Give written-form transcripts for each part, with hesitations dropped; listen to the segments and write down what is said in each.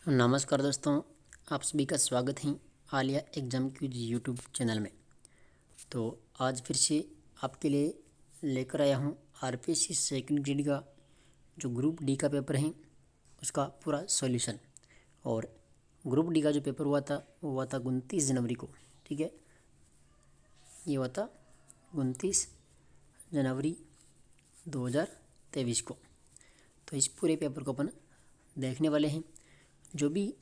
नमस्कार दोस्तों, आप सभी का स्वागत है Alia exam quiz YouTube channel में। तो आज फिर से आपके लिए लेकर आया हूँ आरपीएससी सेकंड ग्रेड का जो ग्रुप डी का पेपर है उसका पूरा सॉल्यूशन। और ग्रुप डी का जो पेपर हुआ था वो हुआ था 29 जनवरी को। ठीक है, ये हुआ था 29 जनवरी 2023 को। तो इस पूरे पेपर को अपन देखने वाले हैं। जो भी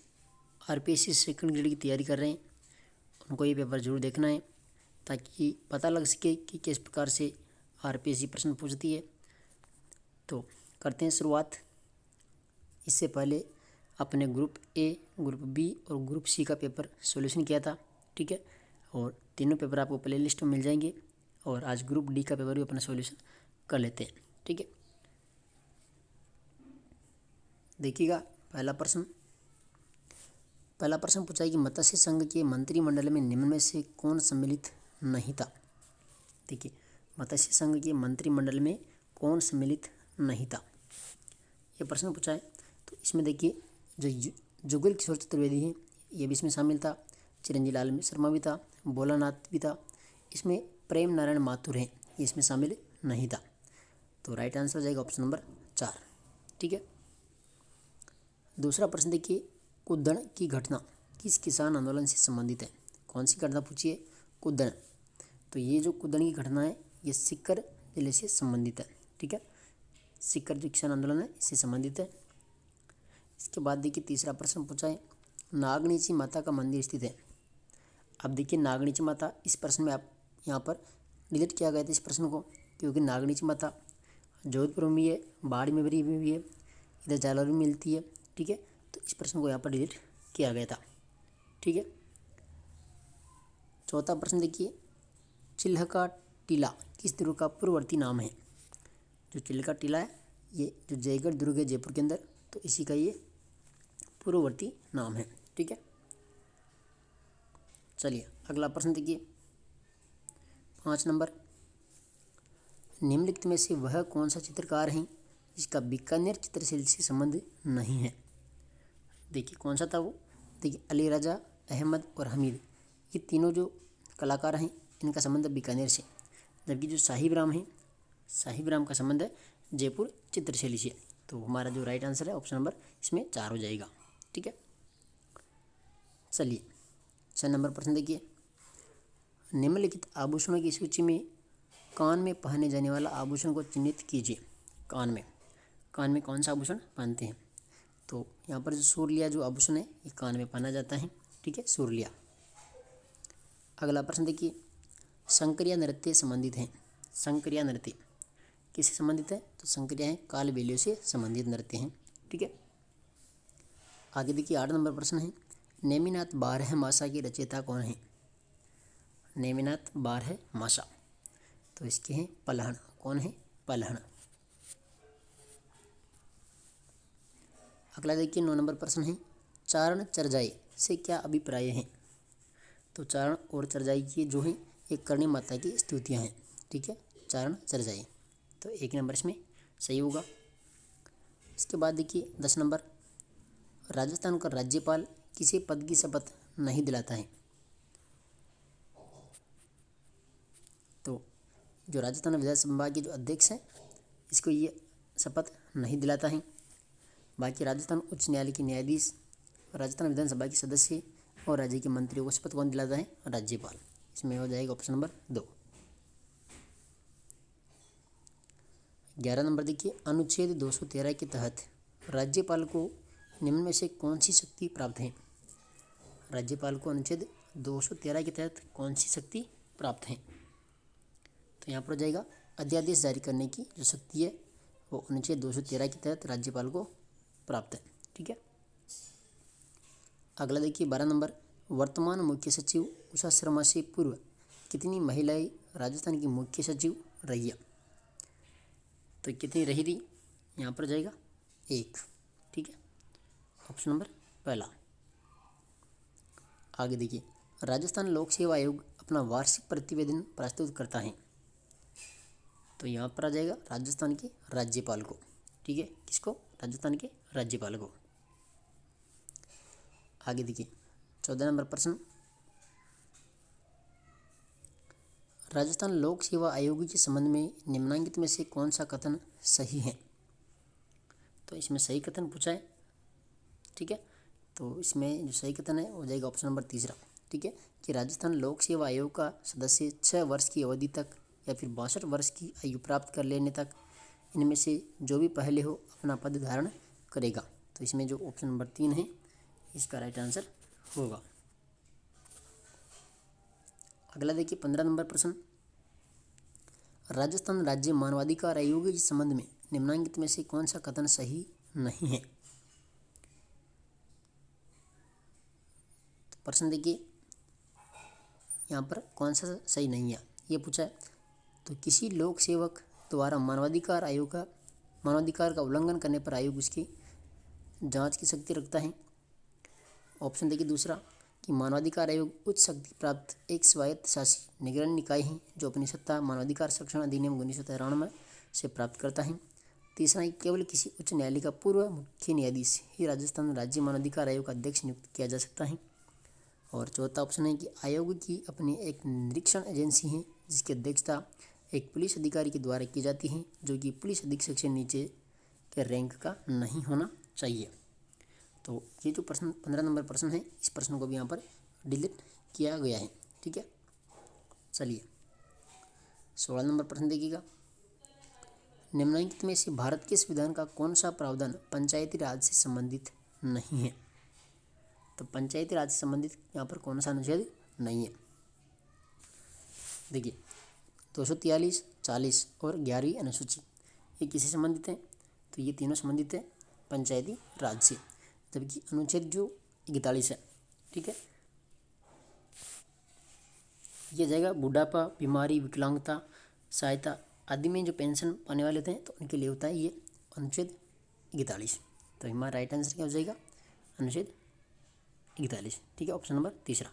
आरपीएससी सेकंड ग्रेड की तैयारी कर रहे हैं उनको ये पेपर ज़रूर देखना है ताकि पता लग सके कि किस प्रकार से आरपीएससी प्रश्न पूछती है। तो करते हैं शुरुआत। इससे पहले अपने ग्रुप ए, ग्रुप बी और ग्रुप सी का पेपर सॉल्यूशन किया था। ठीक है, और तीनों पेपर आपको प्ले लिस्ट में मिल जाएंगे। और आज ग्रुप डी का पेपर भी अपना सॉल्यूशन कर लेते हैं। ठीक है, देखिएगा पहला प्रश्न पूछा है कि मत्स्य संघ के मंत्रिमंडल में निम्न में से कौन सम्मिलित नहीं था। देखिए, मत्स्य संघ के मंत्रिमंडल में कौन सम्मिलित नहीं था, ये प्रश्न पूछा है। तो इसमें देखिए, जो जुगल किशोर चतुर्वेदी है ये भी इसमें शामिल था, चिरंजीव लाल शर्मा भी था, भोलानाथ भी था। इसमें प्रेम नारायण माथुर है, ये इसमें शामिल नहीं था। तो राइट आंसर हो जाएगा ऑप्शन नंबर 4। ठीक है, दूसरा प्रश्न देखिए, कुद्दण की घटना किस किसान आंदोलन से संबंधित है। कौन सी घटना पूछी है? कुद्दण। तो ये जो कुद्दण की घटना है ये सीकर जिले से संबंधित है। ठीक है, सीकर जो किसान आंदोलन है इससे संबंधित है। इसके बाद देखिए, तीसरा प्रश्न पूछा है, नागणीची माता का मंदिर स्थित है। अब देखिए, नागणीची माता, इस प्रश्न में आप यहाँ पर डिलीट किया गया था इस प्रश्न को, क्योंकि नागणीची माता जोधपुर में भी है, बाड़ी में भी है, इधर जालौर में मिलती है। ठीक है, तो इस प्रश्न को यहाँ पर डिलीट किया गया था। ठीक है, चौथा प्रश्न देखिए, चिल्हका टीला किस दुर्ग का पूर्ववर्ती नाम है। जो चिल्हका टीला है ये जो जयगढ़ दुर्ग है जयपुर के अंदर, तो इसी का ये पूर्ववर्ती नाम है। ठीक है, चलिए अगला प्रश्न देखिए, 5 नंबर, निम्नलिखित में से वह कौन सा चित्रकार है जिसका बीकानेर चित्रशैली से संबंध नहीं है। देखिए कौन सा था वो। देखिए, अली रजा, अहमद और हमीद, ये तीनों जो कलाकार हैं इनका संबंध बीकानेर से। जबकि जो साहिब राम है, साहिब राम का संबंध है जयपुर चित्रशैली से। तो हमारा जो राइट आंसर है ऑप्शन नंबर इसमें 4 हो जाएगा। ठीक है, चलिए 6 नंबर प्रश्न देखिए, निम्नलिखित आभूषणों की सूची में कान में पहने जाने वाला आभूषण को चिन्हित कीजिए। कान में कौन सा आभूषण पहनते हैं। तो यहाँ पर जो सूर्लिया जो आभूषण है ये कान में पहना जाता है। ठीक है, सूर्लिया। अगला प्रश्न देखिए, शंकरिया नृत्य संबंधित है। शंकरिया नृत्य किससे संबंधित है। तो शंकरिया है कालबेलियों से संबंधित नृत्य हैं। ठीक है, आगे देखिए 8 नंबर प्रश्न है, नेमिनाथ बारहमासा की रचयिता कौन है। नेमिनाथ बारहमासा, तो इसके हैं पलहन। कौन है? पलहन। अगला देखिए 9 नंबर प्रश्न है, चारण चरजाई से क्या अभिप्राय है। तो चारण और चरजाई की जो है ये करणी माता की स्तुतियाँ हैं। ठीक है, चारण चरजाई, तो 1 नंबर इसमें सही होगा। इसके बाद देखिए 10 नंबर, राजस्थान का राज्यपाल किसी पद की शपथ नहीं दिलाता है। तो जो राजस्थान विधानसभा के जो अध्यक्ष हैं इसको ये शपथ नहीं दिलाता है। बाकी राजस्थान उच्च न्यायालय के न्यायाधीश, राजस्थान विधानसभा के सदस्य और राज्य के मंत्रियों को शपथ कौन दिलाता है? राज्यपाल। इसमें हो जाएगा ऑप्शन नंबर 2। 11 नंबर देखिए, अनुच्छेद 213 के तहत राज्यपाल को निम्न में से कौन सी शक्ति प्राप्त है। राज्यपाल को अनुच्छेद 213 के तहत कौन सी शक्ति प्राप्त है। तो यहाँ पर हो जाएगा अध्यादेश जारी करने की जो शक्ति है वो अनुच्छेद 213 के तहत राज्यपाल को प्राप्त है। ठीक है, अगला देखिए 12 नंबर, वर्तमान मुख्य सचिव उषा शर्मा से पूर्व कितनी महिलाएं राजस्थान की मुख्य सचिव रही है। तो कितनी रही थी, यहाँ पर जाएगा 1। ठीक है, ऑप्शन नंबर पहला। आगे देखिए, राजस्थान लोक सेवा आयोग अपना वार्षिक प्रतिवेदन प्रस्तुत करता है। तो यहाँ पर आ जाएगा राजस्थान के राज्यपाल को। ठीक है, किसको? राजस्थान के राज्यपाल को। आगे देखिए 14 नंबर प्रश्न, राजस्थान लोक सेवा आयोग के संबंध में निम्नलिखित में से कौन सा कथन सही है। तो इसमें सही कथन पूछा है, ठीक है। तो इसमें जो सही कथन है हो जाएगा ऑप्शन नंबर तीसरा, ठीक है, कि राजस्थान लोक सेवा आयोग का सदस्य 6 वर्ष की अवधि तक या फिर 62 वर्ष की आयु प्राप्त कर लेने तक इनमें से जो भी पहले हो अपना पद धारण करेगा। तो इसमें जो ऑप्शन नंबर 3 है इसका राइट आंसर होगा। अगला देखिए 15 नंबर प्रश्न, राजस्थान राज्य मानवाधिकार आयोग के संबंध में निम्नलिखित में से कौन सा कथन सही नहीं है। तो प्रश्न देखिए यहाँ पर कौन सा सही नहीं है ये पूछा है। तो किसी लोक सेवक द्वारा मानवाधिकार का उल्लंघन करने पर आयोग उसकी जांच की शक्ति रखता है। ऑप्शन देखिए दूसरा, कि मानवाधिकार आयोग उच्च शक्ति प्राप्त एक स्वायत्त शासी निगरानी निकाय है जो अपनी सत्ता मानवाधिकार संरक्षण अधिनियम 1993 से प्राप्त करता है। तीसरा, केवल किसी उच्च न्यायालय का पूर्व मुख्य न्यायाधीश ही राजस्थान राज्य मानवाधिकार आयोग का अध्यक्ष नियुक्त किया जा सकता है। और चौथा ऑप्शन है कि आयोग की अपनी एक निरीक्षण एजेंसी है जिसकी अध्यक्षता एक पुलिस अधिकारी के द्वारा की जाती है जो कि पुलिस अधीक्षक से नीचे के रैंक का नहीं होना चाहिए। तो ये जो प्रश्न 15 नंबर प्रश्न है इस प्रश्न को भी यहाँ पर डिलीट किया गया है, ठीक है। चलिए 16 नंबर प्रश्न देखिएगा, निम्नलिखित में से भारत के संविधान का कौन सा प्रावधान पंचायती राज से संबंधित नहीं है। तो पंचायती राज से संबंधित यहाँ पर कौन सा अनुच्छेद नहीं है। देखिए 243, 40 और 11वीं अनुसूची ये किससे संबंधित है। तो ये तीनों संबंधित है पंचायती राज से, जबकि अनुच्छेद जो 41 है, ठीक है, ये जाएगा बुढ़ापा, बीमारी, विकलांगता, सहायता आदि में जो पेंशन पाने वाले होते हैं तो उनके लिए होता है ये अनुच्छेद 41। तो हमारा राइट आंसर क्या हो जाएगा अनुच्छेद 41, ठीक है, ऑप्शन नंबर तीसरा।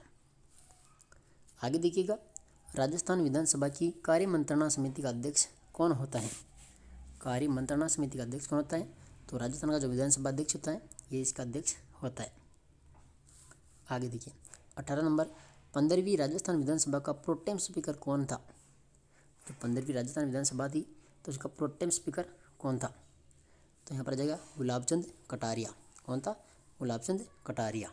आगे देखिएगा, राजस्थान विधानसभा की कार्य मंत्रणा समिति का अध्यक्ष कौन होता है। कार्य मंत्रणा समिति का अध्यक्ष कौन होता है। तो राजस्थान का जो विधानसभा अध्यक्ष होता है ये इसका अध्यक्ष होता है। आगे देखिए 18 नंबर, 15वीं राजस्थान विधानसभा का प्रोटेम स्पीकर कौन था। जो 15वीं राजस्थान विधानसभा थी तो उसका प्रोटेम स्पीकर कौन था। तो यहाँ पर आ जाएगा गुलाब चंद कटारिया। कौन था, गुलाब चंद कटारिया।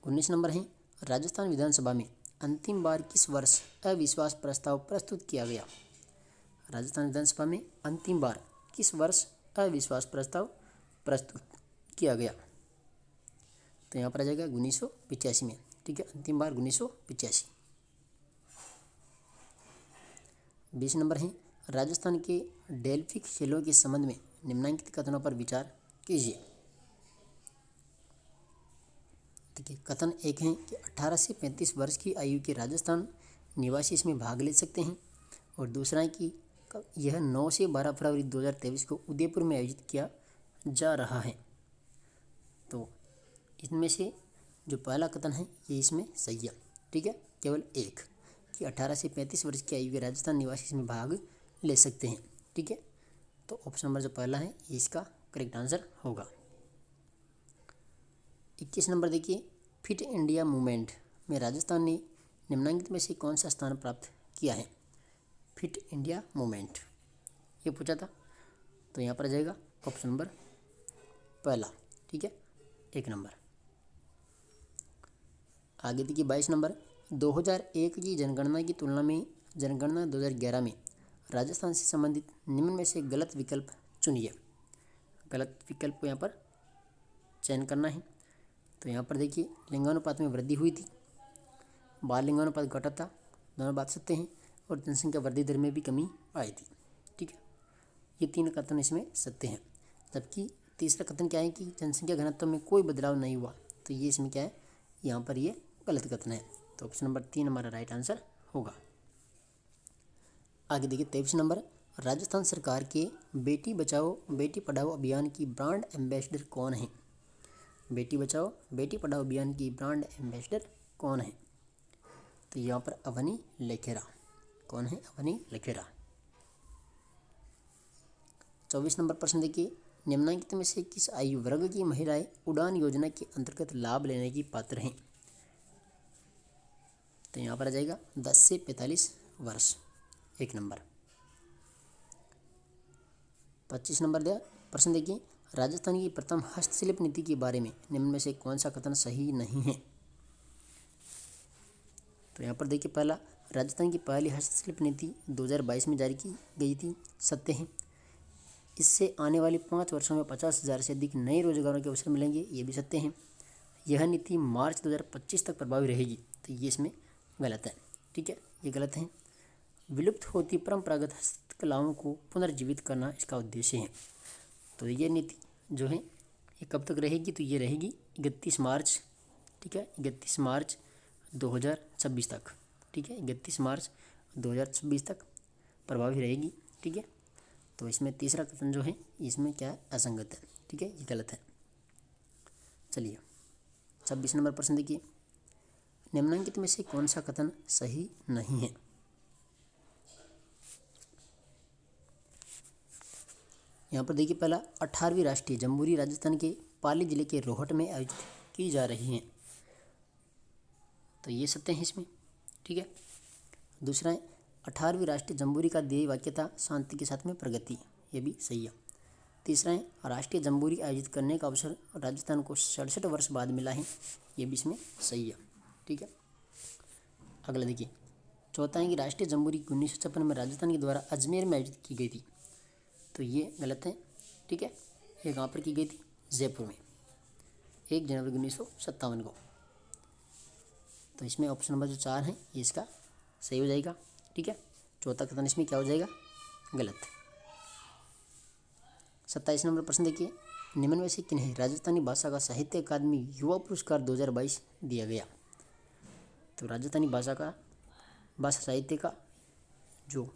19 नंबर है, राजस्थान विधानसभा में अंतिम बार किस वर्ष अविश्वास प्रस्ताव प्रस्तुत किया गया। राजस्थान विधानसभा में अंतिम बार किस वर्ष अविश्वास प्रस्ताव प्रस्तुत किया गया। तो यहाँ पर आ जाएगा 1985 में, ठीक है, अंतिम बार 1985। 20 नंबर है, राजस्थान के डेल्फी खेलों के संबंध में निम्नलिखित कथनों पर विचार कीजिए। देखिए कथन एक है कि 18 से 35 वर्ष की आयु के राजस्थान निवासी इसमें भाग ले सकते हैं, और दूसरा है कि यह 9 से 12 फरवरी 2023 को उदयपुर में आयोजित किया जा रहा है। तो इनमें से जो पहला कथन है ये इसमें सही है, ठीक है, केवल एक कि 18 से 35 वर्ष की आयु के राजस्थान निवासी इसमें भाग ले सकते हैं, ठीक है। तो ऑप्शन नंबर जो पहला है ये इसका करेक्ट आंसर होगा। 21 नंबर देखिए, फिट इंडिया मूवमेंट में राजस्थान ने निम्नलिखित में से कौन सा स्थान प्राप्त किया है। फिट इंडिया मूवमेंट ये पूछा था, तो यहाँ पर आ जाएगा ऑप्शन नंबर पहला, ठीक है, 1 नंबर। आगे देखिए 22 नंबर, 2001 की जनगणना की तुलना में जनगणना 2011 में राजस्थान से संबंधित निम्न में से गलत विकल्प चुनिए। गलत विकल्प को यहाँ पर चयन करना है। तो यहाँ पर देखिए लिंगानुपात में वृद्धि हुई थी, बाल लिंगानुपात घटा था, दोनों बात सत्य हैं, और जनसंख्या वृद्धि दर में भी कमी आई थी, ठीक है, ये 3 कथन इसमें सत्य हैं। जबकि तीसरा कथन क्या है कि जनसंख्या घनत्व में कोई बदलाव नहीं हुआ, तो ये इसमें क्या है, यहाँ पर ये गलत कथन है। तो ऑप्शन नंबर 3 हमारा राइट आंसर होगा। आगे देखिए 23 नंबर, राजस्थान सरकार के बेटी बचाओ बेटी पढ़ाओ अभियान की ब्रांड एम्बेसडर कौन है। बेटी बचाओ बेटी पढ़ाओ अभियान की ब्रांड एम्बेसडर कौन है। तो यहाँ पर अवनी लेखेरा। कौन है, अवनी लेखेरा। 24 नंबर प्रश्न देखिए, निम्नलिखित में से किस आयु वर्ग की महिलाएं उड़ान योजना के अंतर्गत लाभ लेने की पात्र हैं? तो यहाँ पर आ जाएगा 10 से 45 वर्ष, 1 नंबर। 25 नंबर दिया प्रश्न देखिए, राजस्थान की प्रथम हस्तशिल्प नीति के बारे में निम्न में से कौन सा कथन सही नहीं है? तो यहाँ पर देखिए, पहला, राजस्थान की पहली हस्तशिल्प नीति 2022 में जारी की गई थी, सत्य है। इससे आने वाले 5 वर्षों में 50,000 से अधिक नए रोजगारों के अवसर मिलेंगे, ये भी सत्य है। यह नीति मार्च 2025 तक प्रभावी रहेगी, तो ये इसमें गलत है। ठीक है, ये गलत है। विलुप्त होती परंपरागत हस्तकलाओं को पुनर्जीवित करना इसका उद्देश्य है। तो ये नीति जो है ये कब तक रहेगी? तो ये रहेगी 31 मार्च, ठीक है, 31 मार्च 2026 तक। ठीक है, 31 मार्च 2026 तक प्रभावी रहेगी। ठीक है, तो इसमें तीसरा कथन जो है इसमें क्या है? असंगत है। ठीक है, ये गलत है। चलिए 26 नंबर प्रश्न देखिए, निम्नलिखित में से कौन सा कथन सही नहीं है? यहाँ पर देखिए, पहला, 18वीं राष्ट्रीय जम्बूरी राजस्थान के पाली जिले के रोहट में आयोजित की जा रही है, तो ये सत्य है इसमें। ठीक है, दूसरा है, 18वीं राष्ट्रीय जम्बूरी का ध्येय वाक्य था शांति के साथ में प्रगति, ये भी सही है। तीसरा है, राष्ट्रीय जम्बूरी आयोजित करने का अवसर राजस्थान को 67 वर्ष बाद मिला है, ये भी इसमें सही है। ठीक है, अगला देखिए, चौथा है कि राष्ट्रीय जम्बूरी 1956 में राजस्थान के द्वारा अजमेर में आयोजित की गई थी, तो ये गलत है। ठीक है, ये कहाँ पर की गई थी? जयपुर में, 1 जनवरी 1957 को। तो इसमें ऑप्शन नंबर जो 4 है ये इसका सही हो जाएगा। ठीक है, चौथा कथन इसमें क्या हो जाएगा? गलत। 27 नंबर प्रश्न देखिए, निम्न में से किन्हें राजस्थानी भाषा का साहित्य अकादमी युवा पुरस्कार 2022 दिया गया? तो राजस्थानी भाषा साहित्य का जो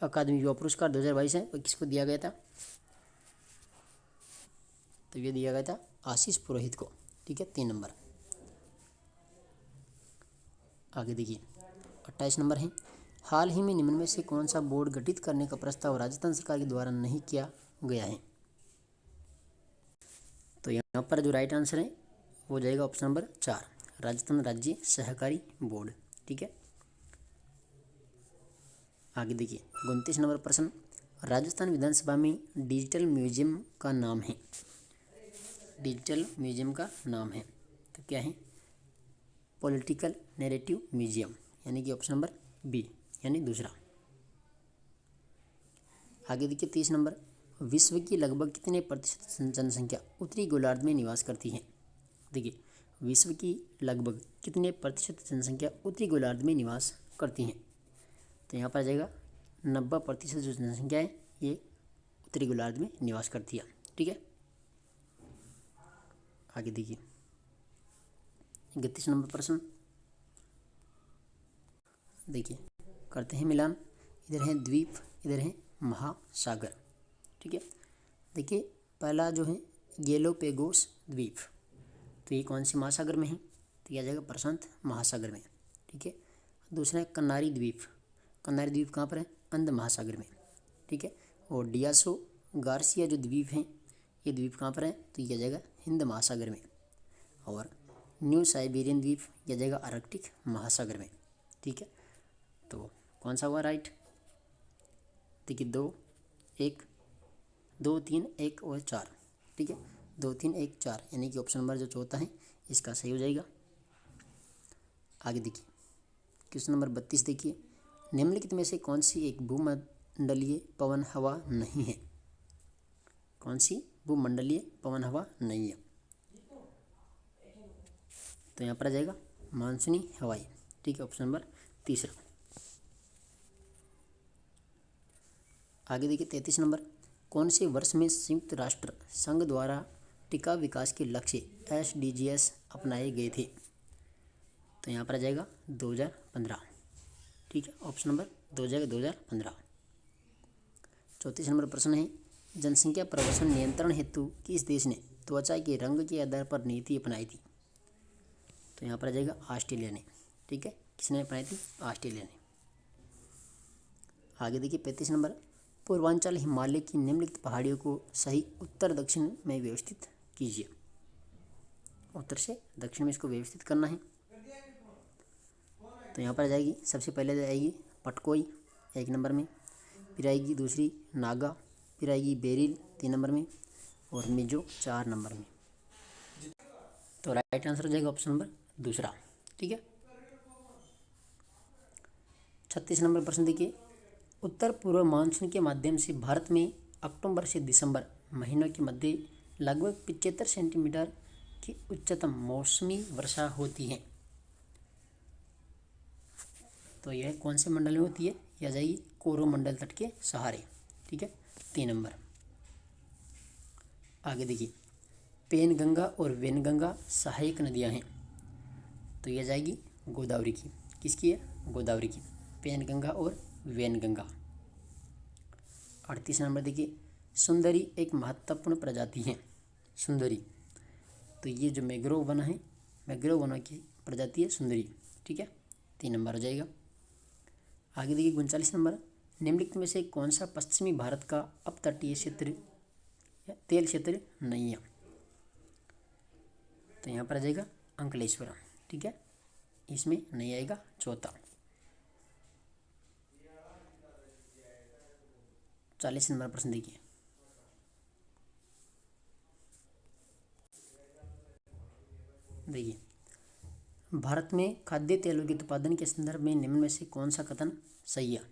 अकादमी युवा पुरस्कार 2022 है वो किसको दिया गया था? तो ये दिया गया था आशीष पुरोहित को। ठीक है, 3 नंबर। आगे देखिए 28 नंबर है, हाल ही में निम्न में से कौन सा बोर्ड गठित करने का प्रस्ताव राजस्थान सरकार के द्वारा नहीं किया गया है? तो यहाँ पर जो राइट आंसर है वो हो जाएगा ऑप्शन नंबर 4, राजस्थान राज्य सहकारी बोर्ड। ठीक है, आगे देखिए 29 नंबर प्रश्न, राजस्थान विधानसभा में डिजिटल म्यूजियम का नाम है, डिजिटल म्यूजियम का नाम है तो क्या है? पॉलिटिकल नैरेटिव म्यूजियम, यानी कि ऑप्शन नंबर बी, यानी दूसरा। आगे देखिए 30 नंबर, विश्व की लगभग कितने प्रतिशत जनसंख्या उत्तरी गोलार्ध में निवास करती है? देखिए, विश्व की लगभग कितने प्रतिशत जनसंख्या उत्तरी गोलार्ध में निवास करती हैं? तो यहाँ पर आ जाएगा 90% जो जनसंख्या है ये उत्तरी गोलार्ध में निवास करती है। ठीक है, आगे देखिए 31 नंबर प्रश्न देखिए, करते हैं मिलान। इधर है द्वीप, इधर है महासागर। ठीक है, देखिए पहला जो है गैलोपेगोस द्वीप, तो ये कौन से महासागर में है? तो यह आ जाएगा प्रशांत महासागर में। ठीक है, दूसरा है कनारी द्वीप, कनारी द्वीप कहाँ पर है? अंध महासागर में। ठीक है, और डियासो गार्सिया जो द्वीप हैं ये द्वीप कहाँ पर है? तो ये आ जाएगा हिंद महासागर में। और न्यू साइबेरियन द्वीप यह जाएगा आर्कटिक महासागर में। ठीक है, तो कौन सा हुआ राइट? देखिए 2, 1, 2, 3, 1 और 4। ठीक है, 2, 3, 1, 4, यानी कि ऑप्शन नंबर जो चौथा है इसका सही हो जाएगा। आगे देखिए क्वेश्चन नंबर 32 देखिए, निम्नलिखित में से कौन सी एक भूमंडलीय पवन हवा नहीं है? कौन सी भूमंडलीय पवन हवा नहीं है? तो यहाँ पर आ जाएगा मानसूनी हवाएं। ठीक है, ऑप्शन नंबर तीसरा। आगे देखिए 33 नंबर, कौन से वर्ष में संयुक्त राष्ट्र संघ द्वारा टिकाऊ विकास के लक्ष्य SDGs अपनाए गए थे? तो यहाँ पर आ जाएगा 2015। ठीक है, ऑप्शन नंबर 2 जाएगा 2015। 34 नंबर प्रश्न है, जनसंख्या प्रवसन नियंत्रण हेतु किस देश ने त्वचा के रंग के आधार पर नीति अपनाई थी? तो यहाँ पर आ जाएगा ऑस्ट्रेलिया ने। ठीक है, किसने अपनाई थी? ऑस्ट्रेलिया ने। आगे देखिए 35 नंबर, पूर्वांचल हिमालय की निम्नलिखित पहाड़ियों को सही उत्तर दक्षिण में व्यवस्थित कीजिए। उत्तर से दक्षिण में इसको व्यवस्थित करना है। तो यहाँ पर आ जाएगी, सबसे पहले आएगी पटकोई 1 नंबर में, फिर आएगी दूसरी नागा, फिर आएगी बेरिल 3 नंबर में, और मिजो 4 नंबर में। तो राइट आंसर हो जाएगा ऑप्शन नंबर दूसरा। ठीक है। 36 नंबर प्रश्न देखिए, उत्तर पूर्व मानसून के माध्यम से भारत में अक्टूबर से दिसंबर महीनों के मध्य लगभग 75 सेंटीमीटर की उच्चतम मौसमी वर्षा होती है। तो यह कौन से मंडल में होती है? यह आ जाएगी कोरोमंडल तट के सहारे। ठीक है, 3 नंबर। आगे देखिए, पेनगंगा और वेनगंगा सहायक नदियां हैं। तो यह जाएगी गोदावरी की। किसकी है? गोदावरी की। पेनगंगा और वेनगंगा। 38 नंबर देखिए, सुंदरी एक महत्वपूर्ण प्रजाति है। सुंदरी, तो ये जो मैंग्रोव वन है, मैंग्रोव वनों की प्रजाति है सुंदरी। ठीक है, 3 नंबर हो जाएगा। आगे देखिए 39 नंबर, निम्नलिखित में से कौन सा पश्चिमी भारत का अपतटीय क्षेत्र या तेल क्षेत्र नहीं है? तो यहाँ पर आ जाएगा अंकलेश्वर। ठीक है, इसमें नहीं आएगा चौथा। 40 नंबर प्रश्न देखिए, भारत में खाद्य तेलों के उत्पादन के संदर्भ में निम्न में से कौन सा कथन सही है?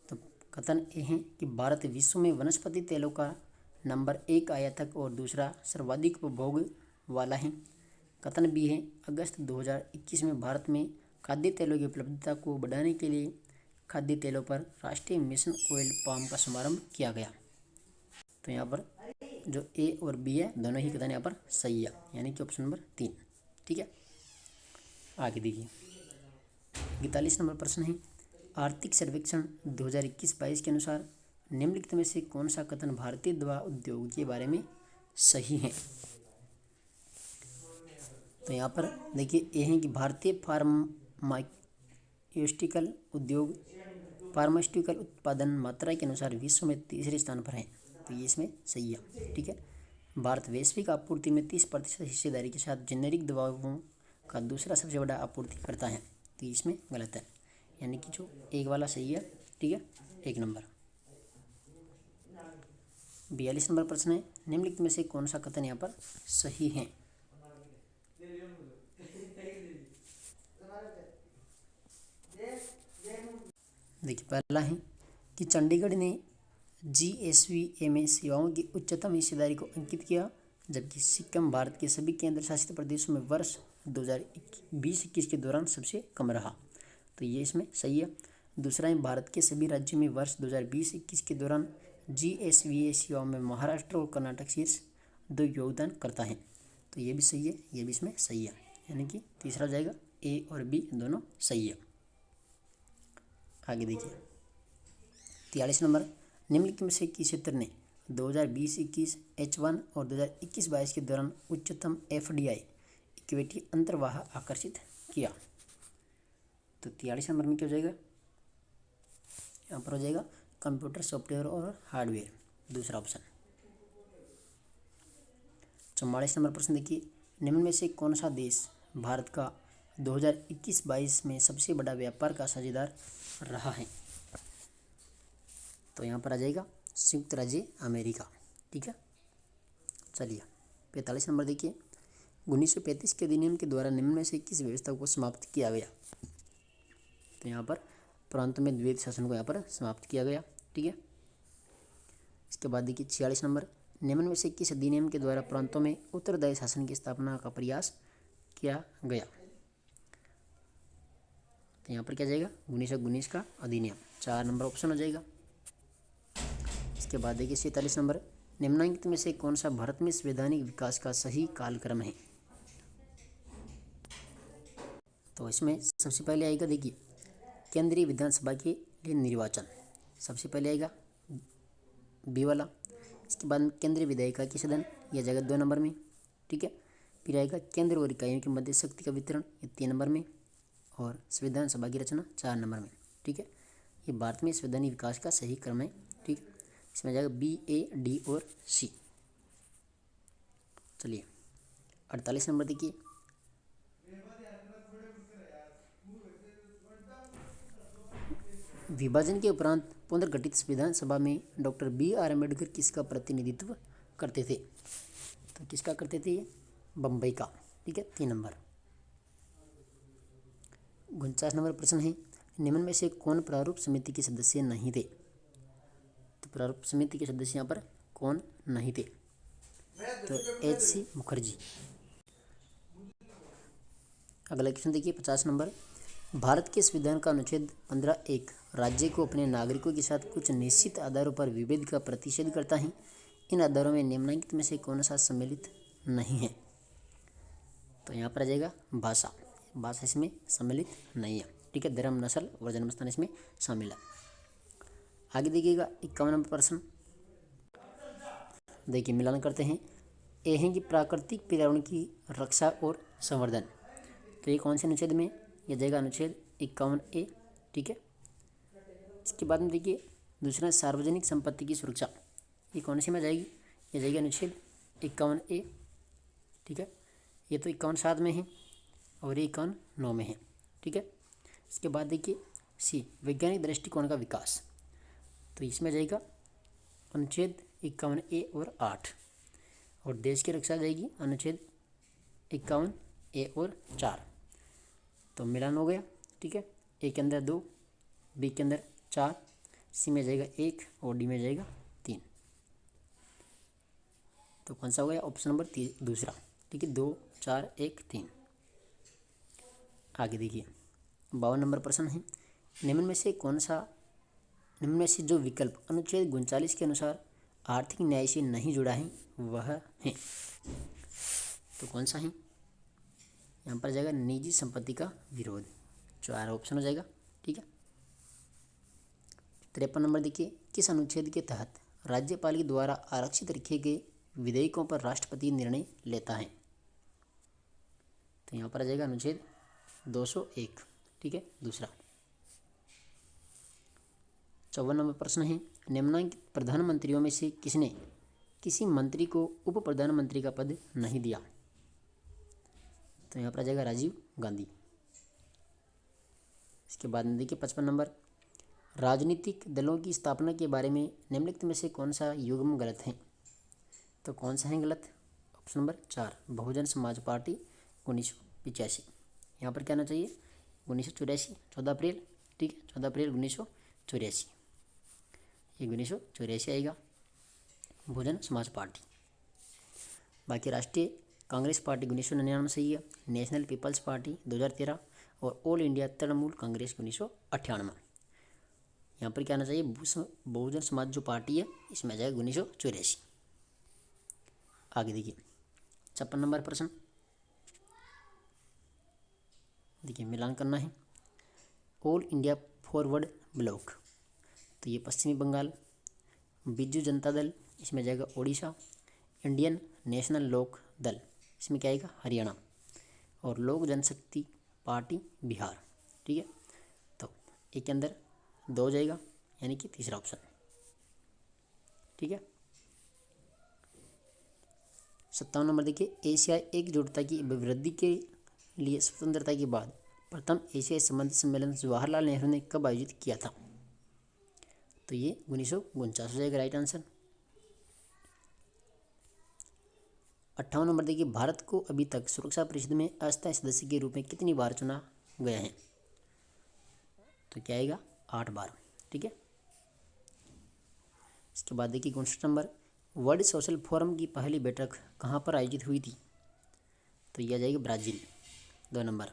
तो कथन ये है कि भारत विश्व में वनस्पति तेलों का नंबर 1 आयातक और दूसरा सर्वाधिक उपभोग वाला है। कथन बी है, अगस्त 2021 में भारत में खाद्य तेलों की उपलब्धता को बढ़ाने के लिए खाद्य तेलों पर राष्ट्रीय मिशन ऑयल पाम का शुभारंभ किया गया। तो यहाँ पर जो ए और बी है दोनों ही कथन यहाँ पर सही है, यानी कि ऑप्शन नंबर 3। ठीक है, आगे देखिए 41 नंबर प्रश्न है, आर्थिक सर्वेक्षण 2021-22 के अनुसार निम्नलिखित में से कौन सा कथन भारतीय दवा उद्योग के बारे में सही है? तो यहाँ पर देखिए ये है कि भारतीय फार्मास्यूटिकल उत्पादन मात्रा के अनुसार विश्व में तीसरे स्थान पर है। तो ये इसमें सही है। ठीक है, भारत वैश्विक आपूर्ति में 30% हिस्सेदारी के साथ जेनेरिक दवाओं का दूसरा सबसे बड़ा आपूर्ति करता है। तो इसमें गलत है, यानी कि जो एक वाला सही है। ठीक है, 1 नंबर। 42 नंबर प्रश्न है, निम्नलिखित में से कौन सा कथन यहाँ पर सही है? देखिए पहला है कि चंडीगढ़ ने GSVMA सेवाओं की उच्चतम हिस्सेदारी को अंकित किया, जबकि सिक्किम भारत के सभी केंद्र शासित प्रदेशों में वर्ष 2020-21 के दौरान सबसे कम रहा। तो ये इसमें सही है। दूसरा है, भारत के सभी राज्यों में वर्ष 2020-21 के दौरान GSVA सेवाओं में महाराष्ट्र और कर्नाटक शीर्ष 2 योगदान करता है। तो ये भी सही है, ये भी इसमें सही है, यानी कि तीसरा हो जाएगा। ए और बी दोनों सही है। आगे देखिए 43 नंबर, निम्नलिखित में से किस क्षेत्र ने 2020-21 H1 और 2021-22 के दौरान उच्चतम FDI इक्विटी अंतर्वाह आकर्षित किया? तो 43 नंबर में क्या हो जाएगा? यहाँ पर हो जाएगा कंप्यूटर सॉफ्टवेयर और हार्डवेयर, दूसरा ऑप्शन। 44 नंबर प्रश्न देखिए, निम्न में से कौन सा देश भारत का 2021-22 में सबसे बड़ा व्यापार का साझेदार रहा है? तो यहाँ पर आ जाएगा संयुक्त राज्य अमेरिका। ठीक है, चलिए 45 नंबर देखिए, 1935 के अधिनियम के द्वारा निम्न में से किस व्यवस्था को समाप्त किया गया? तो यहाँ पर प्रांत में द्वैत शासन को यहाँ पर समाप्त किया गया। ठीक है, इसके बाद देखिए 46 नंबर, निम्न में से किस अधिनियम के द्वारा प्रांतों में उत्तरदायी शासन की स्थापना का प्रयास किया गया? तो यहाँ पर क्या जाएगा? 1919 का अधिनियम, 4 नंबर ऑप्शन हो जाएगा। इसके बाद देखिए 47 नंबर, निम्नलिखित में से कौन सा भारत में संवैधानिक विकास का सही कालक्रम है? तो इसमें सबसे पहले आएगा देखिए केंद्रीय विधानसभा के लिए निर्वाचन, सबसे पहले आएगा बी वाला। इसके बाद केंद्रीय विधायिका के सदन, यह जगह 2 नंबर में। ठीक है, फिर आएगा केंद्र और इकाइयों के मध्य शक्ति का वितरण, ये 3 नंबर में, और संविधान सभा की रचना 4 नंबर में। ठीक है, कि भारत में संवैधानिक विकास का सही क्रम है। ठीक है, इसमें आ जाएगा बी, ए, डी और सी। चलिए 48 नंबर देखिए, विभाजन के उपरांत पुनर्गठित संविधान सभा में डॉक्टर बी आर अम्बेडकर किसका प्रतिनिधित्व करते थे? तो किसका करते थे ये? बम्बई का। ठीक है, 3 नंबर। 49 नंबर प्रश्न है, निम्न में से कौन प्रारूप समिति के सदस्य नहीं थे? तो प्रारूप समिति के सदस्य यहाँ पर कौन नहीं थे? तो H.C. मुखर्जी। अगला क्वेश्चन देखिए 50 नंबर, भारत के संविधान का अनुच्छेद 15(1) राज्य को अपने नागरिकों के साथ कुछ निश्चित आधारों पर विभेद का प्रतिषेध करता है। इन आधारों में निम्नलिखित में से कौन सा सम्मिलित नहीं है? तो यहाँ पर आ जाएगा भाषा। भाषा इसमें सम्मिलित नहीं है। ठीक है, धर्म, नस्ल और जन्मस्थान इसमें शामिल है। आगे देखिएगा 51 नंबर प्रश्न, देखिए मिलान करते हैं। ये है कि प्राकृतिक पर्यावरण की रक्षा और संवर्धन, तो ये कौन से अनुच्छेद में? यह जाएगा अनुच्छेद 51(a). ठीक है, इसके बाद में देखिए दूसरा सार्वजनिक संपत्ति की सुरक्षा, ये कौन सी में जाएगी? ये जाएगी अनुच्छेद 51(a). ठीक है, ये तो 51(7) में है और ये 51(9) में है। ठीक है, इसके बाद देखिए सी, वैज्ञानिक दृष्टिकोण का विकास, तो इसमें जाएगा अनुच्छेद 51(a) और 8। और देश की रक्षा जाएगी अनुच्छेद 51(a) और 4। तो मिलान हो गया। ठीक है, ए के अंदर 2, बी के अंदर 4, सी में जाएगा 1 और डी में जाएगा 3। तो कौन सा हो गया? ऑप्शन नंबर दूसरा। ठीक है, 2, 4, 1, 3। आगे देखिए 52 नंबर प्रश्न है, निम्न में से जो विकल्प अनुच्छेद 39 के अनुसार आर्थिक न्याय से नहीं जुड़ा है वह है? तो कौन सा है? यहाँ पर जाएगा निजी संपत्ति का विरोध। 4 ऑप्शन हो जाएगा। ठीक है, 53 नंबर देखिए, किस अनुच्छेद के तहत राज्यपाल के द्वारा आरक्षित रखे गए विधेयकों पर राष्ट्रपति निर्णय लेता है? तो यहाँ पर आ जाएगा अनुच्छेद 201। ठीक है, दूसरा। 54 नंबर प्रश्न है, निम्नलिखित प्रधानमंत्रियों में से किसने किसी मंत्री को उप प्रधानमंत्री का पद नहीं दिया? तो यहाँ पर आ जाएगा राजीव गांधी। इसके बाद में देखिए 55 नंबर, राजनीतिक दलों की स्थापना के बारे में निम्नलिखित में से कौन सा युग्म गलत है? तो कौन सा है गलत? Option number 4, Bahujan Samaj party 1985। यहाँ पर क्या आना चाहिए? 1984, 14 अप्रैल। ठीक है, 14 अप्रैल 1984, ये 1984 आएगा बहुजन समाज पार्टी। बाकी राष्ट्रीय कांग्रेस पार्टी 1999 सही है, नेशनल पीपल्स पार्टी 2013 और ऑल इंडिया तृणमूल कांग्रेस 1998। यहाँ पर क्या आना चाहिए? बहुजन समाज जो पार्टी है इसमें आ जाएगा 1984। आगे देखिए 56 नंबर प्रश्न, देखिए मिलान करना है। ऑल इंडिया फॉरवर्ड ब्लॉक, तो ये पश्चिमी बंगाल, बिजू जनता दल इसमें जाएगा उड़ीसा, इंडियन नेशनल लोक दल इसमें क्या आएगा? हरियाणा, और लोक जनशक्ति पार्टी बिहार। ठीक है, तो एक के अंदर 2 हो जाएगा, यानी कि तीसरा ऑप्शन। ठीक है, 57 नंबर देखिए, एशियाई एकजुटता की अभिवृद्धि के लिए स्वतंत्रता के बाद प्रथम एशियाई संबंध सम्मेलन जवाहरलाल नेहरू ने कब आयोजित किया था? तो ये 1949 हो जाएगा राइट आंसर। 58 नंबर देखिए, भारत को अभी तक सुरक्षा परिषद में अस्थायी सदस्य के रूप में कितनी बार चुना गया है? तो क्या आएगा? 8 बार। ठीक है, इसके बाद देखिए 59 नंबर, वर्ल्ड सोशल फोरम की पहली बैठक कहाँ पर आयोजित हुई थी? तो यह आ जाएगी ब्राज़ील, 2 नंबर।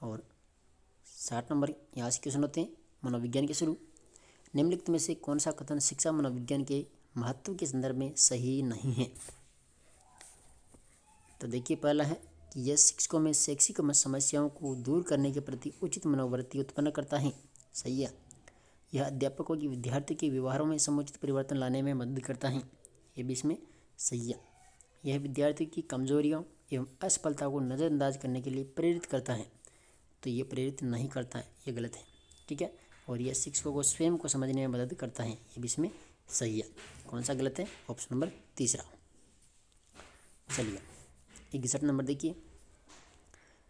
और 60 नंबर यहाँ से क्वेश्चन होते हैं मनोविज्ञान के शुरू। निम्नलिखित में से कौन सा कथन शिक्षा मनोविज्ञान के महत्व के संदर्भ में सही नहीं है? तो देखिए पहला है कि यह शिक्षकों में शैक्षिक समस्याओं को दूर करने के प्रति उचित मनोवृत्ति उत्पन्न करता है। सही है। यह अध्यापकों की विद्यार्थियों के व्यवहारों में समुचित परिवर्तन लाने में मदद करता है। ये भी इसमें सही है। यह विद्यार्थियों की कमजोरियों एवं असफलता को नज़रअंदाज करने के लिए प्रेरित करता है। तो ये प्रेरित नहीं करता है, ये गलत है। ठीक है, और यह शिक्षकों को स्वयं को समझने में मदद करता है, ये भी इसमें सही है। कौन सा गलत है? ऑप्शन नंबर तीसरा। चलिए 61 नंबर देखिए,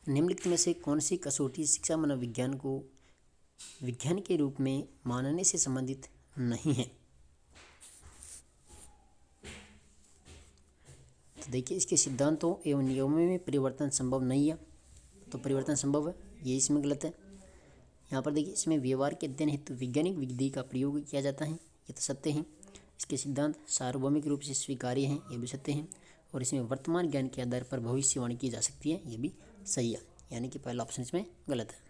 निम्नलिखित में से कौन सी कसौटी शिक्षा मनोविज्ञान को विज्ञान के रूप में मानने से संबंधित नहीं है? तो देखिए, इसके सिद्धांतों एवं नियमों में परिवर्तन संभव नहीं है, तो परिवर्तन संभव है, ये इसमें गलत है। यहाँ पर देखिए, इसमें व्यवहार के अध्ययन हेतु वैज्ञानिक विधि का प्रयोग किया जाता है, ये तो सत्य है। इसके सिद्धांत सार्वभौमिक रूप से स्वीकार्य हैं, ये भी सत्य है। और इसमें वर्तमान ज्ञान के आधार पर भविष्यवाणी की जा सकती है, ये भी सही है, यानी कि पहला ऑप्शन इसमें गलत है।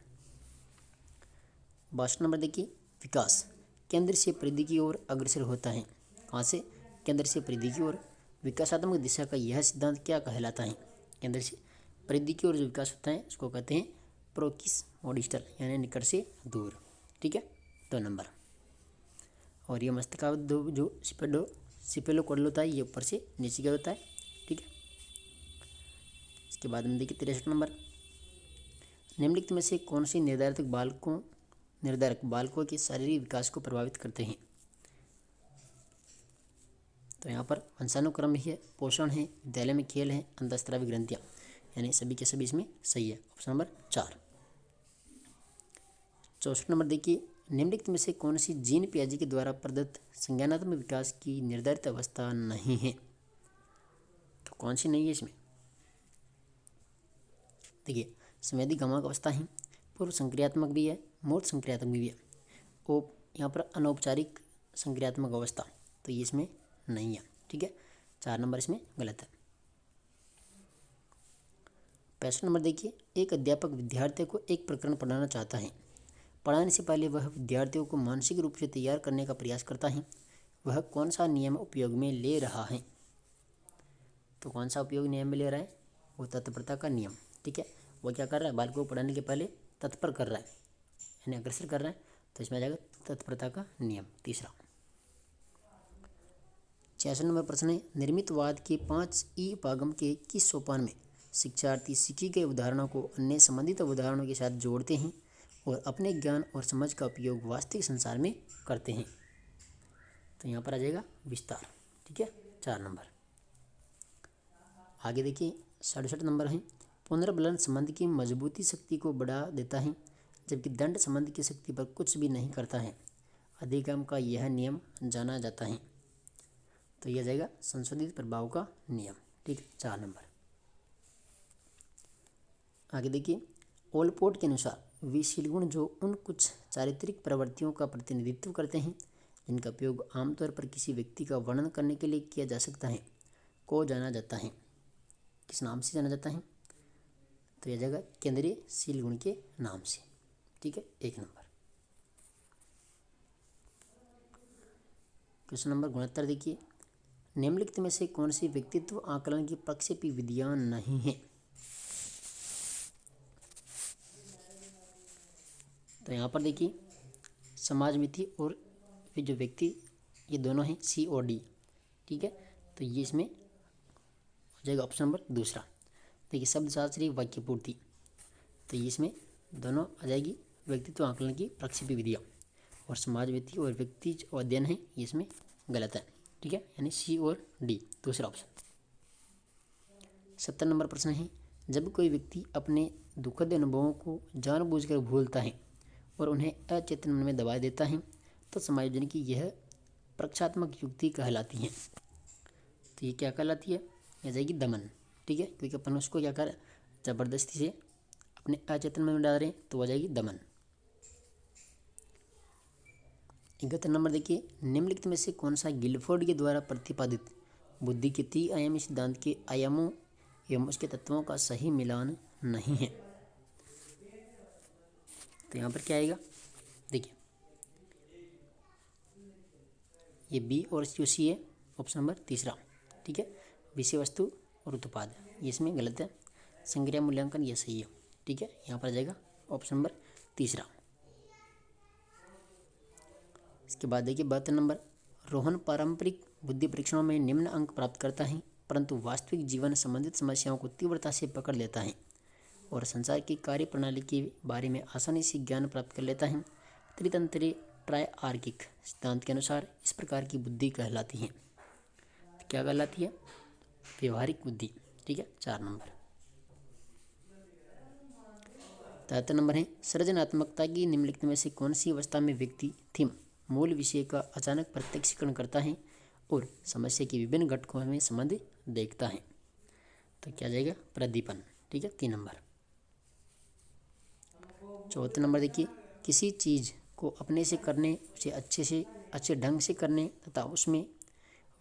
62 नंबर देखिए, विकास केंद्र से परिधि की ओर अग्रसर होता है। कहाँ से? केंद्र से परिधि की ओर। विकासात्मक दिशा का यह सिद्धांत क्या कहलाता है? केंद्र से परिधि की ओर जो विकास होता है उसको कहते हैं प्रोकिस मोडिस्टल, यानी निकट से दूर। ठीक है, 2 नंबर। और ये मस्तिष्कावध जो सिपेलोकोडल होता है, ये ऊपर से नीचे की ओर होता है। ठीक है, इसके बाद में देखिए 63 नंबर, निम्नलिखित में से कौन सी निर्धारक बालकों के शारीरिक विकास को प्रभावित करते हैं? तो यहाँ पर वंशानुक्रम भी है, पोषण है, विद्यालय में खेल है, अंतःस्रावी ग्रंथियाँ, यानी सभी के सभी इसमें सही है, ऑप्शन नंबर 4। 64 नंबर देखिए, निम्नलिखित में से कौन सी जीन पियाजे के द्वारा प्रदत्त संज्ञानात्मक विकास की निर्धारित अवस्था नहीं है? तो कौन सी नहीं है इसमें? देखिए, संवेदी गमक अवस्था है, पूर्व संक्रियात्मक भी है, मूर्त संक्रियात्मक भी है, और यहाँ पर अनौपचारिक संक्रियात्मक अवस्था, तो ये इसमें नहीं है। ठीक है, 4 नंबर इसमें गलत है। 65 नंबर देखिए, एक अध्यापक विद्यार्थियों को एक प्रकरण पढ़ाना चाहता है। पढ़ाने से पहले वह विद्यार्थियों को मानसिक रूप से तैयार करने का प्रयास करता है। वह कौन सा नियम उपयोग में ले रहा है? तो कौन सा उपयोग नियम में ले रहा है? वो तत्परता का नियम। ठीक है, वो क्या कर रहा है? बालकों को पढ़ाने के पहले तत्पर कर रहा है, यानी अग्रसर कर रहा है, तो इसमें आ जाएगा तत्परता का नियम, तीसरा। 66 नंबर प्रश्न है, निर्मितवाद के 5 उपागम के किस सोपान में शिक्षार्थी सीखी गए उदाहरणों को अन्य संबंधित उदाहरणों के साथ जोड़ते हैं और अपने ज्ञान और समझ का उपयोग वास्तविक संसार में करते हैं? तो यहाँ पर आ जाएगा विस्तार। ठीक है, 4 नंबर। आगे देखिए 67 नंबर है, पुनर्बलन संबंध की मजबूती शक्ति को बढ़ा देता है, जबकि दंड संबंध की शक्ति पर कुछ भी नहीं करता है। अधिगम का यह नियम जाना जाता है। तो यह जाएगा संशोधित प्रभाव का नियम। ठीक है, 4 नंबर। आगे देखिए, ओलपोर्ट के अनुसार वे शील गुण जो उन कुछ चारित्रिक प्रवृत्तियों का प्रतिनिधित्व करते हैं जिनका उपयोग आमतौर पर किसी व्यक्ति का वर्णन करने के लिए किया जा सकता है, को जाना जाता है। किस नाम से जाना जाता है? तो यह जाएगा केंद्रीय शील गुण के नाम से। ठीक है, 1 नंबर। क्वेश्चन नंबर 69 देखिए, निम्नलिखित में से कौन सी व्यक्तित्व आकलन की प्रक्षेपी विधियां नहीं है? तो यहाँ पर देखिए, समाज मिति और फिर जो व्यक्ति, ये दोनों हैं सी और डी। ठीक है, तो ये इसमें हो जाएगा ऑप्शन नंबर दूसरा। देखिए, शब्द शास्त्री वाक्य पूर्ति, तो ये इसमें दोनों आ जाएगी व्यक्तित्व आकलन की प्रक्षेपी विधियाँ, और समाज मिति और व्यक्ति जो अध्ययन है ये इसमें गलत है। ठीक है, यानी सी और डी, दूसरा ऑप्शन। 70 नंबर प्रश्न है, जब कोई व्यक्ति अपने दुखद अनुभवों को जानबूझकर भूलता है और उन्हें अचेतन मन में दबा देता है तो समायोजन की यह प्रक्षात्मक युक्ति कहलाती है। तो ये क्या कहलाती है? यह जाएगी दमन। ठीक है, क्योंकि अपन उसको क्या कर जबरदस्ती से अपने अचेतन मन में डाल रहे हैं, तो हो जाएगी दमन। 71 नंबर देखिए, निम्नलिखित में से कौन सा गिलफोर्ड के द्वारा प्रतिपादित बुद्धि के 3 आयामी सिद्धांत के आयामों एवं उसके तत्वों का सही मिलान नहीं है? तो यहाँ पर क्या आएगा? देखिए, ये बी और सी है, ऑप्शन नंबर तीसरा। ठीक है, विषय वस्तु और उत्पाद, ये इसमें गलत है। संक्रिया मूल्यांकन ये सही है। ठीक है, यहाँ पर आ जाएगा ऑप्शन नंबर तीसरा। इसके बाद देखिए 72 नंबर, रोहन पारंपरिक बुद्धि परीक्षणों में निम्न अंक प्राप्त करता है परंतु वास्तविक जीवन संबंधित समस्याओं को तीव्रता से पकड़ लेता है। और संसार की कार्य प्रणाली के बारे में आसानी से ज्ञान प्राप्त कर लेता है। त्रितंत्री ट्रायआर्किक सिद्धांत के अनुसार इस प्रकार की बुद्धि कहलाती है, क्या कहलाती है? व्यवहारिक बुद्धि। ठीक है, 4 नंबर। 73 नंबर है, सृजनात्मकता की निम्नलिखित में से कौन सी अवस्था में व्यक्ति थीम मूल विषय का अचानक प्रत्यक्षीकरण करता है और समस्या के विभिन्न घटकों में संबंध देखता है? तो क्या जाएगा? प्रदीपन। ठीक है, 3 नंबर। 74 नंबर देखिए, किसी चीज़ को अपने से करने, उसे अच्छे ढंग से करने तथा उसमें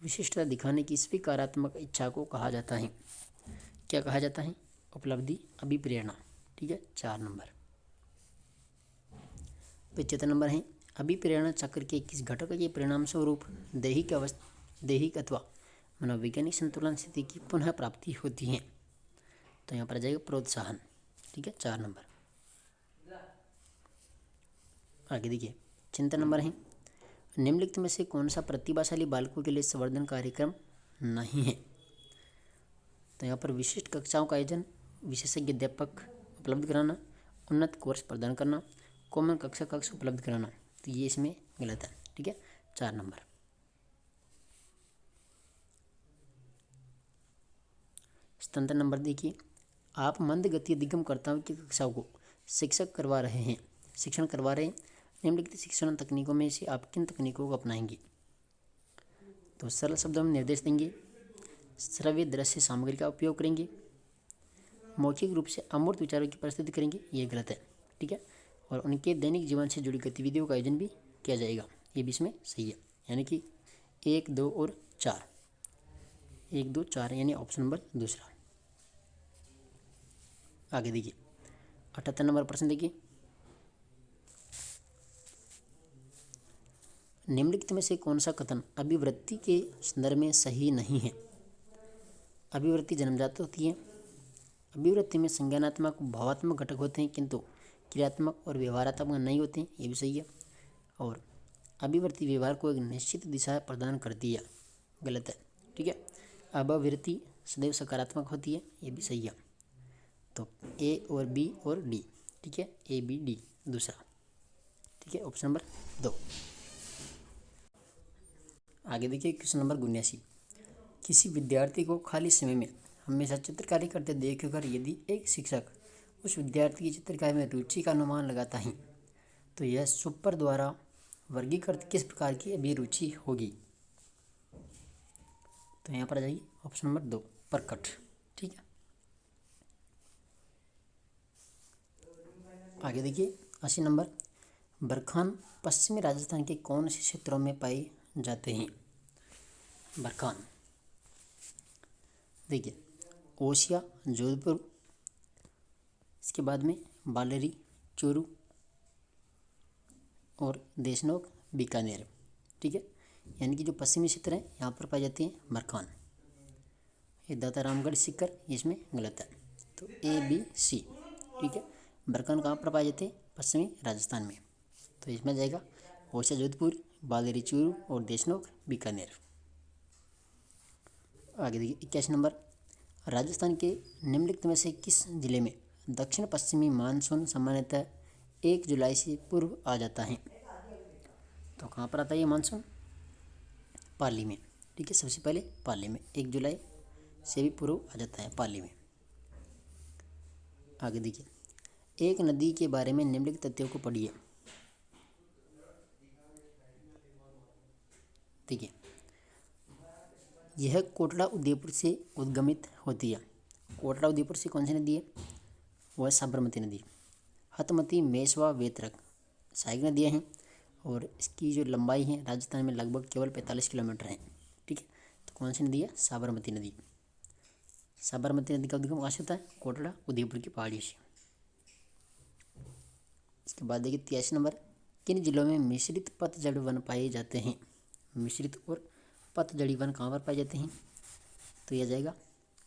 विशिष्टता दिखाने की स्वीकारात्मक इच्छा को कहा जाता है, क्या कहा जाता है? उपलब्धि, अभिप्रेरणा। ठीक है, 4 नंबर। 75 नंबर है, अभिप्रेरणा चक्र के किस घटक के परिणाम स्वरूप दैहिक अथवा मनोवैज्ञानिक संतुलन स्थिति की पुनः प्राप्ति होती है? तो यहाँ पर आ जाएगा प्रोत्साहन। ठीक है, 4 नंबर। आगे देखिए, चिंतन नंबर है, निम्नलिखित में से कौन सा प्रतिभाशाली बालकों के लिए संवर्धन कार्यक्रम नहीं है? तो यहाँ पर विशिष्ट कक्षाओं का आयोजन, विशेषज्ञ अध्यापक उपलब्ध कराना, उन्नत कोर्स प्रदान करना, कॉमन कक्ष उपलब्ध कराना। तो ये इसमें गलत है। ठीक है, 4 नंबर। सतंत्र नंबर देखिए, आप मंद गति अधिगमकर्ताओं की कक्षाओं को शिक्षण करवा रहे हैं। निम्नलिखित शिक्षण तकनीकों में से आप किन तकनीकों को अपनाएंगे? तो सरल शब्दों में निर्देश देंगे, श्रव्य दृश्य सामग्री का उपयोग करेंगे, मौखिक रूप से अमूर्त विचारों की प्रस्तुति करेंगे। ये गलत है। ठीक है, और उनके दैनिक जीवन से जुड़ी गतिविधियों का आयोजन भी किया जाएगा। ये भी इसमें सही है, यानी कि 1, 2 और 4। 1, 2, 4 यानी ऑप्शन नंबर दूसरा। आगे देखिए, 78 नंबर प्रश्न देखिए, निम्नलिखित में से कौन सा कथन अभिवृत्ति के संदर्भ में सही नहीं है? अभिवृत्ति जन्मजात होती है, अभिवृत्ति में संज्ञानात्मक भावात्मक घटक होते हैं किंतु क्रियात्मक और व्यवहारात्मक नहीं होते हैं। ये भी सही है। और अभिवृत्ति व्यवहार को एक निश्चित दिशा प्रदान करती है। गलत है। ठीक है, अभिवृत्ति सदैव सकारात्मक होती है। ये भी सही है। तो ए और बी और डी। ठीक है, ए बी डी दूसरा। ठीक है, ऑप्शन नंबर 2। आगे देखिए, क्वेश्चन नंबर 79, किसी विद्यार्थी को खाली समय में हमेशा चित्रकारी करते देखकर यदि एक शिक्षक उस विद्यार्थी की चित्रकारी में रुचि का अनुमान लगाता है तो यह सुपर द्वारा वर्गीकृत किस प्रकार की अभिरुचि होगी? तो यहाँ पर आ जाइए ऑप्शन नंबर 2, प्रकट। ठीक है, आगे देखिए 80 नंबर, बरखान पश्चिमी राजस्थान के कौन से क्षेत्रों में पाए जाते हैं? बरखान देखिए, ओसिया, जोधपुर, इसके बाद में बालेरी, चूरू और देशनोक, बीकानेर। ठीक है, यानी कि जो पश्चिमी क्षेत्र है यहाँ पर पाई जाती है बरखान। ये दाता रामगढ़, सीकर, इसमें गलत है। तो ए बी सी। ठीक है, बरखान कहाँ पर पाए जाते हैं? पश्चिमी राजस्थान में। तो इसमें जाएगा ओसिया, जोधपुर, बालेरी, चूरू और देशनोक, बीकानेर। आगे देखिए 81 नंबर, राजस्थान के निम्नलिखित में से किस जिले में दक्षिण पश्चिमी मानसून सामान्यतः 1 जुलाई से पूर्व आ जाता है? तो कहाँ पर आता है ये मानसून? पाली में। ठीक है, सबसे पहले पाली में 1 जुलाई से भी पूर्व आ जाता है पाली में। आगे देखिए, एक नदी के बारे में निम्नलिखित तथ्यों को पढ़िए। देखिए, यह कोटड़ा उदयपुर से उद्गमित होती है। कोटड़ा उदयपुर से कौन सी नदी है? वह साबरमती नदी। हतमती, मेसवा, वेतरक सहायक नदियाँ हैं और इसकी जो लंबाई है राजस्थान में लगभग केवल 45 किलोमीटर है। ठीक है, तो कौन सी नदी है? साबरमती नदी। साबरमती नदी का उद्गम कहाँ से होता है? कोटड़ा उदयपुर की पहाड़ी से। इसके बाद देखिए 83 नंबर, किन जिलों में मिश्रित पतझड़ वन पाए जाते हैं? मिश्रित और पतझड़ी वन कहाँ पर पाए जाते हैं? तो यह जाएगा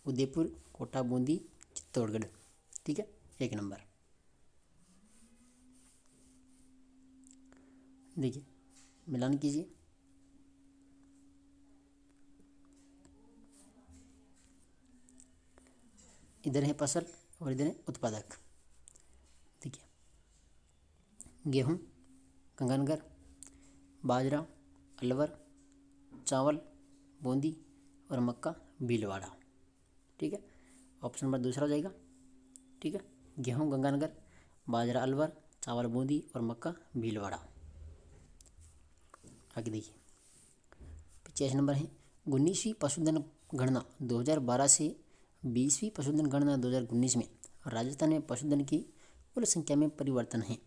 उदयपुर, कोटा, बूंदी, चित्तौड़गढ़। ठीक है, 1 नंबर। देखिए, मिलान कीजिए। इधर है फसल और इधर है उत्पादक। देखिए गेहूँ गंगानगर, बाजरा अलवर, चावल बूंदी और मक्का भीलवाड़ा। ठीक है, ऑप्शन नंबर दूसरा हो जाएगा। ठीक है, गेहूँ गंगानगर, बाजरा अलवर, चावल बूंदी और मक्का भीलवाड़ा। आगे देखिए 85 नंबर है 19वीं पशुधन गणना 2012 से 20वीं पशुधन गणना 2019 में राजस्थान में पशुधन की कुल संख्या में परिवर्तन है।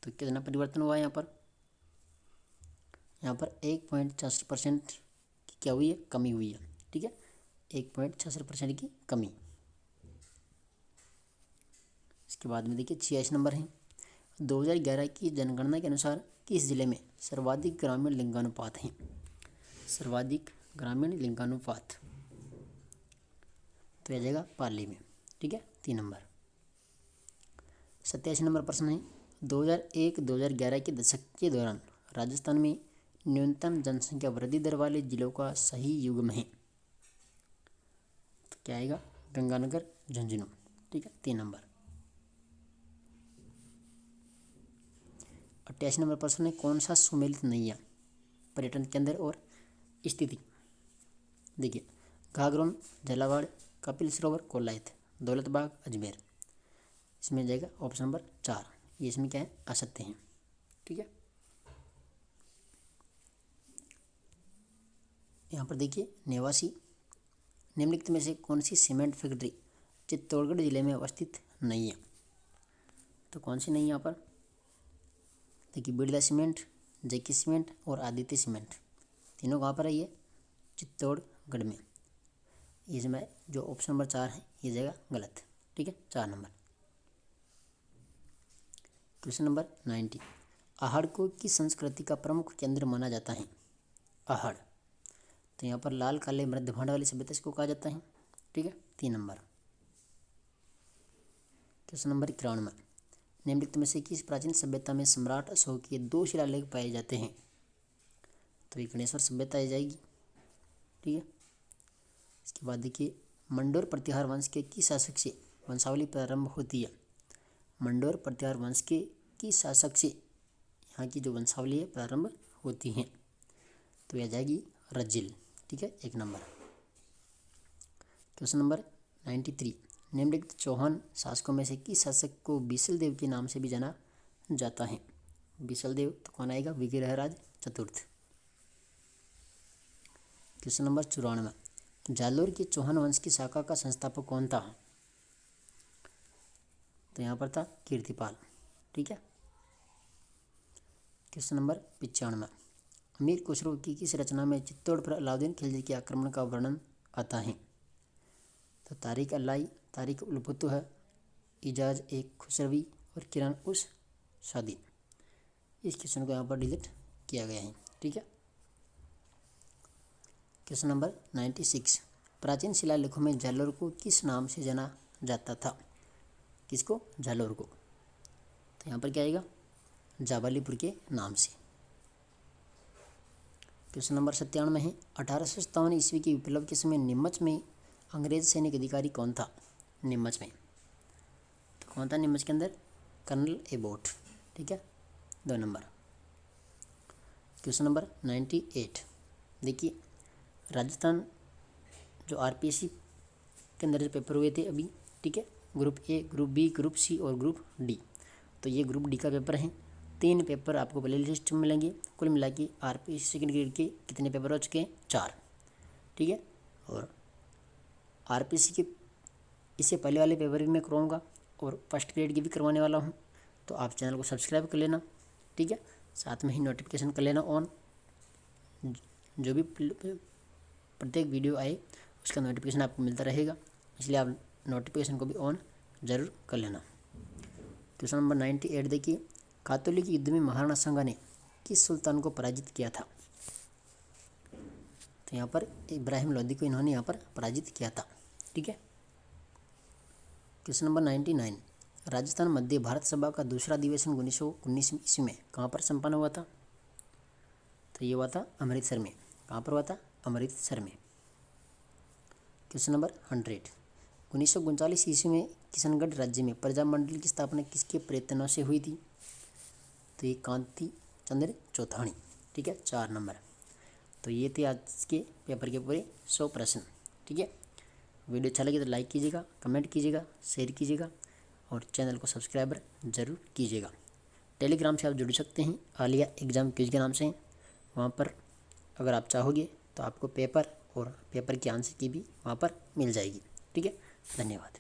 तो कितना परिवर्तन हुआ है यहाँ पर? यहाँ पर 1.66% की क्या हुई है? कमी हुई है। ठीक है, 1.66% की कमी। इसके बाद में देखिए 86 नंबर है 2011 की जनगणना के अनुसार किस जिले में सर्वाधिक ग्रामीण लिंगानुपात है? सर्वाधिक ग्रामीण लिंगानुपात तो आ जाएगा पाली में। ठीक है, 3 नंबर। 87 नंबर प्रश्न है 2001-2011 के दशक के दौरान राजस्थान में न्यूनतम जनसंख्या वृद्धि दर वाले जिलों का सही युग्म है। तो क्या आएगा? गंगानगर झुंझुनू। ठीक है, 3 नंबर। 88 नंबर प्रश्न है कौन सा सुमेलित नहीं है पर्यटन केंद्र और स्थिति? देखिए घाघरोन, झालावाड़, कपिल सरोवर, कोलायत, दौलत बाग, अजमेर। इसमें जाएगा ऑप्शन नंबर 4। ये इसमें क्या है? असत्य हैं। ठीक है, यहाँ पर देखिए निवासी निम्नलिखित में से कौन सी सीमेंट फैक्ट्री चित्तौड़गढ़ जिले में अवस्थित नहीं है? तो कौन सी नहीं है यहाँ पर? देखिए बिरला सीमेंट, जेके सीमेंट और आदित्य सीमेंट, तीनों कहाँ पर है? ये चित्तौड़गढ़ में। इसमें जो ऑप्शन नंबर 4 है ये जाएगा गलत। ठीक है, 4 नंबर। क्वेश्चन नंबर 90 आहड़ को किस संस्कृति का प्रमुख केंद्र माना जाता है? आहड़ तो यहाँ पर लाल काले मृद भांड वाली सभ्यता इसको कहा जाता है। ठीक है, 3 नंबर। क्वेश्चन नंबर 91 निम्नलिखित में से किस प्राचीन सभ्यता में सम्राट अशोक के 2 शिलालेख पाए जाते हैं? तो ये गणेश्वर सभ्यता आ जाएगी। ठीक है, इसके बाद देखिए मंडोर प्रतिहार वंश के किस शासक से वंशावली प्रारंभ होती है? मंडोर प्रतिहार वंश के किस शासक से यहाँ की जो वंशावली है प्रारंभ होती हैं? तो यह जाएगी रजिल। ठीक है, 1 नंबर। क्वेश्चन नंबर 93 निम्नलिखित चौहान शासकों में से किस शासक को बीसल देव के नाम से भी जाना जाता है? बीसल देव तो कौन आएगा? विग्रहराज चतुर्थ। क्वेश्चन नंबर 94 जालोर के चौहान वंश की शाखा का संस्थापक कौन था? तो यहाँ पर था कीर्तिपाल। ठीक है, क्वेश्चन नंबर 95 अमीर खुसरो की किस रचना में चित्तौड़ पर अलाउद्दीन खिलजी के आक्रमण का वर्णन आता है? तो तारिक अलाई, तारिक उल फुतूह, इजाज एक खुसरवी और किरान उस शादी। इस क्वेश्चन को यहाँ पर डिलीट किया गया है। ठीक है, क्वेश्चन नंबर 96 प्राचीन शिलालेखों में जालोर को किस नाम से जाना जाता था? किसको? जालोर को। तो यहाँ पर क्या आएगा? जाबालीपुर के नाम से। क्वेश्चन नंबर 97 है 1857 ईस्वी के विप्लव के समय नीमच में अंग्रेज सैनिक अधिकारी कौन था? नीमच में तो कौन था? नीमच के अंदर कर्नल एबोट। ठीक है, 2 नंबर। क्वेश्चन नंबर 98 देखिए राजस्थान जो आरपीएससी के अंदर जो पेपर हुए थे अभी। ठीक है, group A, group B, group C और ग्रुप डी। तो ये ग्रुप डी का पेपर है। 3 पेपर आपको प्ले लिस्ट में मिलेंगे। कुल मिला के आरपीएससी सेकेंड ग्रेड के कितने पेपर हो चुके हैं? 4। ठीक है, और आरपीएससी के इससे पहले वाले पेपर भी मैं करवाऊँगा और फर्स्ट ग्रेड की भी करवाने वाला हूँ। तो आप चैनल को सब्सक्राइब कर लेना। ठीक है, साथ में ही नोटिफिकेशन कर लेना ऑन। जो भी प्रत्येक वीडियो आए उसका नोटिफिकेशन आपको मिलता रहेगा, इसलिए आप नोटिफिकेशन को भी ऑन ज़रूर कर लेना। क्वेश्चन नंबर 98 देखिए कातोलिक युद्ध में महाराणा सांगा ने किस सुल्तान को पराजित किया था? तो यहाँ पर इब्राहिम लोदी को इन्होंने यहाँ पर पराजित किया था। ठीक है, क्वेश्चन नंबर 99 राजस्थान मध्य भारत सभा का दूसरा अधिवेशन 1919 ईस्वी में कहाँ पर संपन्न हुआ था? तो ये हुआ था अमृतसर में। कहाँ पर हुआ था? अमृतसर में। क्वेश्चन नंबर 100 1939 ईस्वी में किशनगढ़ राज्य में प्रजामंडल की स्थापना किसके प्रयत्नों से हुई थी? तो ये कांति चंद्र चौथाणी। ठीक है, 4 नंबर। तो ये थे आज के पेपर के पूरे 100 प्रश्न। ठीक है, वीडियो अच्छा लगे तो लाइक कीजिएगा, कमेंट कीजिएगा, शेयर कीजिएगा और चैनल को सब्सक्राइब ज़रूर कीजिएगा। टेलीग्राम से आप जुड़ सकते हैं, आलिया एग्ज़ाम क्विज के नाम से। वहाँ पर अगर आप चाहोगे तो आपको पेपर और पेपर के आंसर की भी वहाँ पर मिल जाएगी। ठीक है, धन्यवाद।